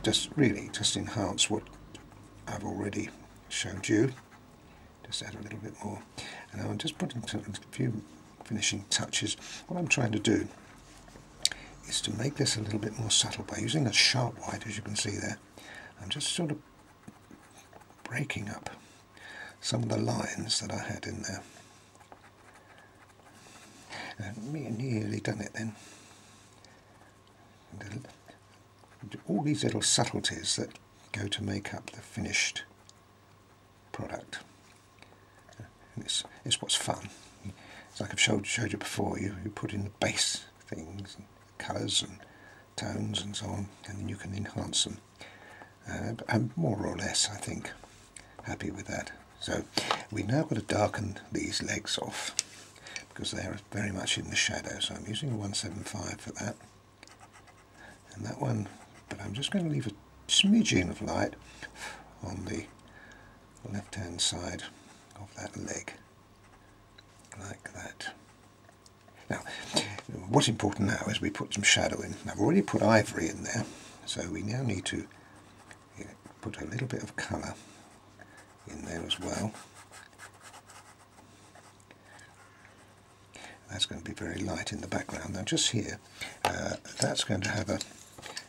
just really just enhance what I've already showed you. Just add a little bit more, and I'm just putting a few finishing touches. What I'm trying to do is to make this a little bit more subtle by using a sharp white, as you can see there. I'm just sort of breaking up some of the lines that I had in there. And nearly done it then. All these little subtleties that go to make up the finished product. And it's what's fun. It's like I've showed you before, you put in the base things, and colours and tones and so on, and then you can enhance them. I'm more or less, I think, happy with that. So we've now got to darken these legs off because they are very much in the shadow. So I'm using a 175 for that. And that one, but I'm just going to leave a smidgen of light on the left hand side of that leg, like that. Now, what's important now is we put some shadow in. I've already put ivory in there, so we now need to put a little bit of colour in there as well. That's going to be very light in the background. Now just here, that's going to have a,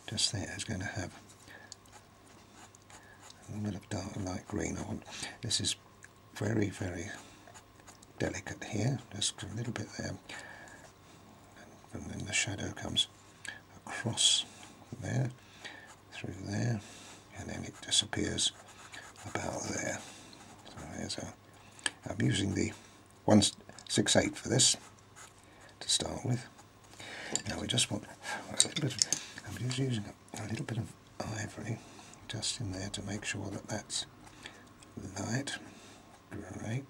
just there is going to have a little bit of dark light green. This is very, very delicate here, just a little bit there. And then the shadow comes across there, through there, and then it disappears about there. So there's I'm using the 168 for this to start with. Now we just want a little bit of, I'm just using a little bit of ivory just in there to make sure that that's light. Great.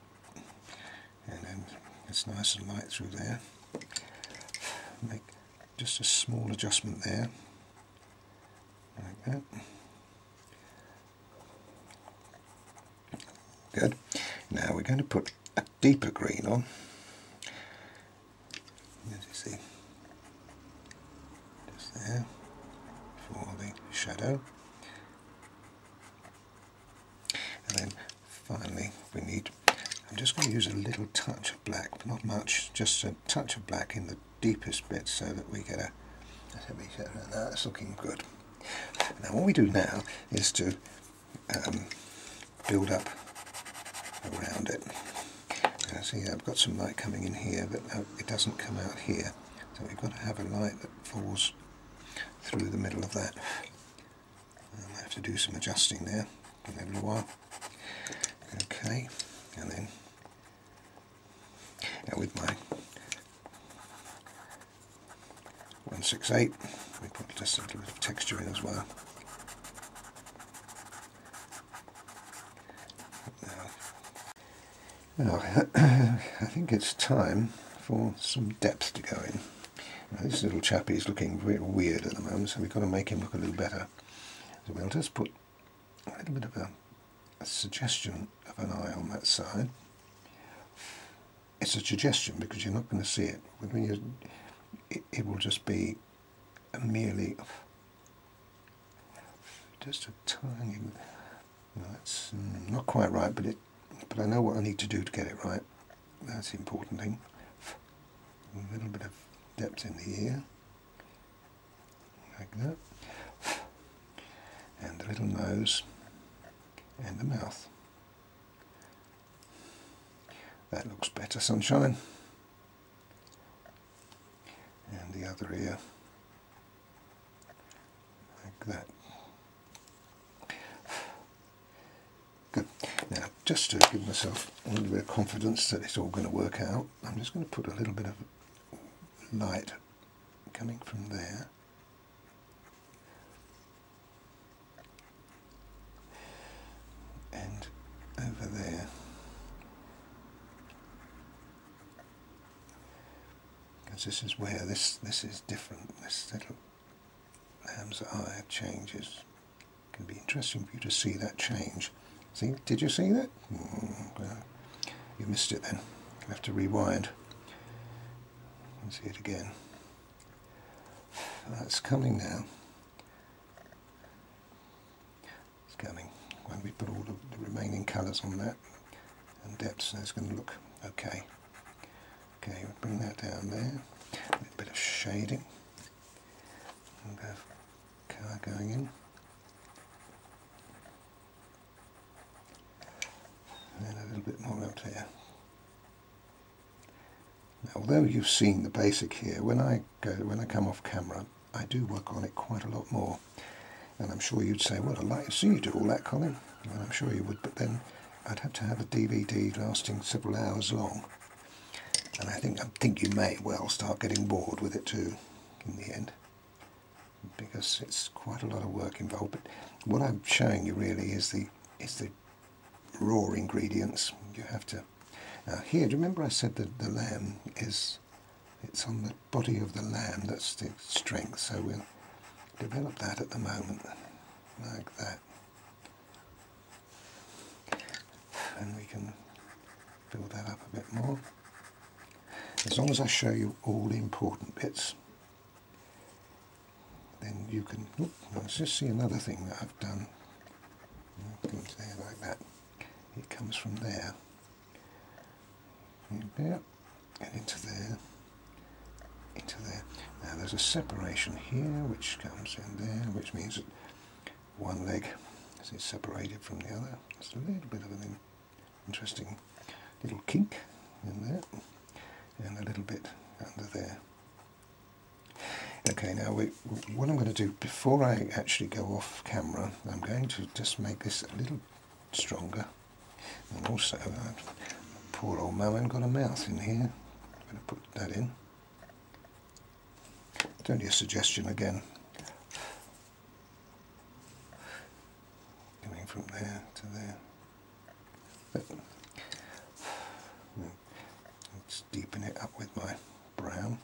And then it's nice and light through there. Make just a small adjustment there, like that. Good. Now we're going to put a deeper green on, as you see, just there, for the shadow. And then finally we need, I'm just going to use a little touch of black, but not much, just a touch of black in the deepest bit so that we get a, that's looking good. Now what we do now is to build up around it. Now see, I've got some light coming in here, but it doesn't come out here, so we've got to have a light that falls through the middle of that. I have to do some adjusting there in a little while. Okay, and then now with my 168 we put just a little bit of texture in as well. Now I think it's time for some depth to go in. Now, this little chappie is looking very weird at the moment, so we've got to make him look a little better. So we'll just put a little bit of a suggestion of an eye on that side. It's a suggestion because you're not going to see it. When you, it will just be merely just a tiny. No, it's not quite right, but I know what I need to do to get it right. That's the important thing. A little bit of depth in the ear, like that, and the little nose and the mouth. That looks better, sunshine. And the other ear, like that. Good. Now, just to give myself a little bit of confidence that it's all going to work out, I'm just going to put a little bit of light coming from there. And over there. Because this is where this is different. This little lamb's eye changes. It can be interesting for you to see that change. See? Did you see that? Well, you missed it then. You have to rewind and see it again. That's coming now. put all the remaining colours on that, and depth, so it's going to look okay. Okay, we'll bring that down there, a little bit of shading, and go colour going in, and a little bit more up there. Now, although you've seen the basic here, when I come off camera, I do work on it quite a lot more. And I'm sure you'd say, well, I'd like to see you do all that, Colin. And I'm sure you would, but then I'd have to have a DVD lasting several hours long. And I think you may well start getting bored with it too, in the end, because it's quite a lot of work involved. But what I'm showing you really is the raw ingredients. You have to. Now here, do you remember I said that the lamb it's on the body of the lamb that's the strength, so we'll develop that at the moment, like that. And we can build that up a bit more. As long as I show you all the important bits, then you can, let's just see another thing that I've done. Things there like that. It comes from there. In there, and into there, into there. Now there's a separation here which comes in there, which means that one leg is separated from the other. It's a little bit of an interesting little kink in there, and a little bit under there. Okay, now what I'm going to do before I actually go off camera, I'm going to just make this a little stronger, and also poor old mum hasn't got a mouth in here. I'm going to put that in. It's only a suggestion again. Going from there to there. But let's deepen it up with my brown.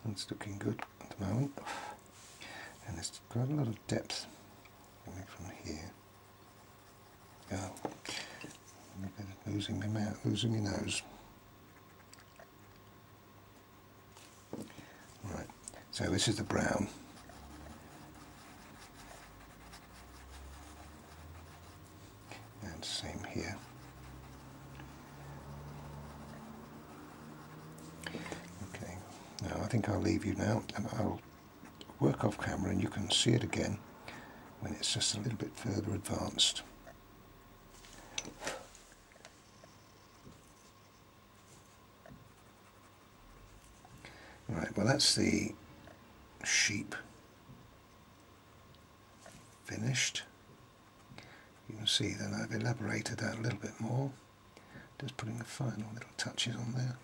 It's looking good at the moment. And it's got a lot of depth coming from here. Oh, losing my mouth, losing my nose. Right, so this is the brown. And same here. Okay, now I think I'll leave you now, and I'll work off camera and you can see it again when it's just a little bit further advanced. Right, well that's the sheep finished. You can see that I've elaborated that a little bit more, just putting the final little touches on there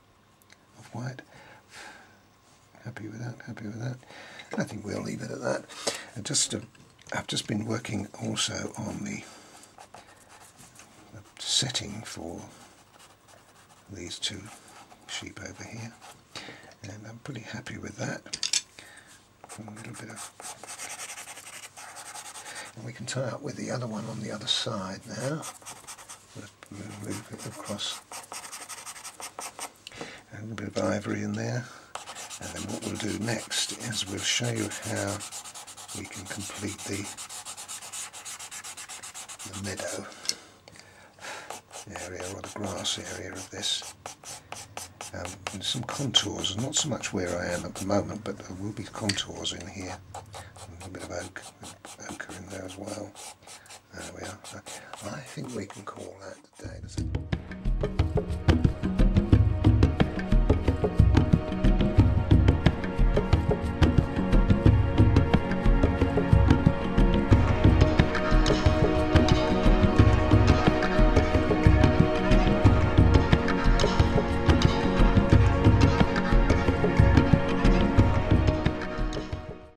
of white. Happy with that, happy with that. I think we'll leave it at that. I've just been working also on the setting for these two sheep over here, and I'm pretty happy with that. A little bit of, and we can tie up with the other one on the other side now. Move it across, and a little bit of ivory in there. And then what we'll do next is we'll show you how we can complete the meadow area, or the grass area of this. And some contours, not so much where I am at the moment, but there will be contours in here. A little bit of ochre in there as well. There we are. I think we can call that today.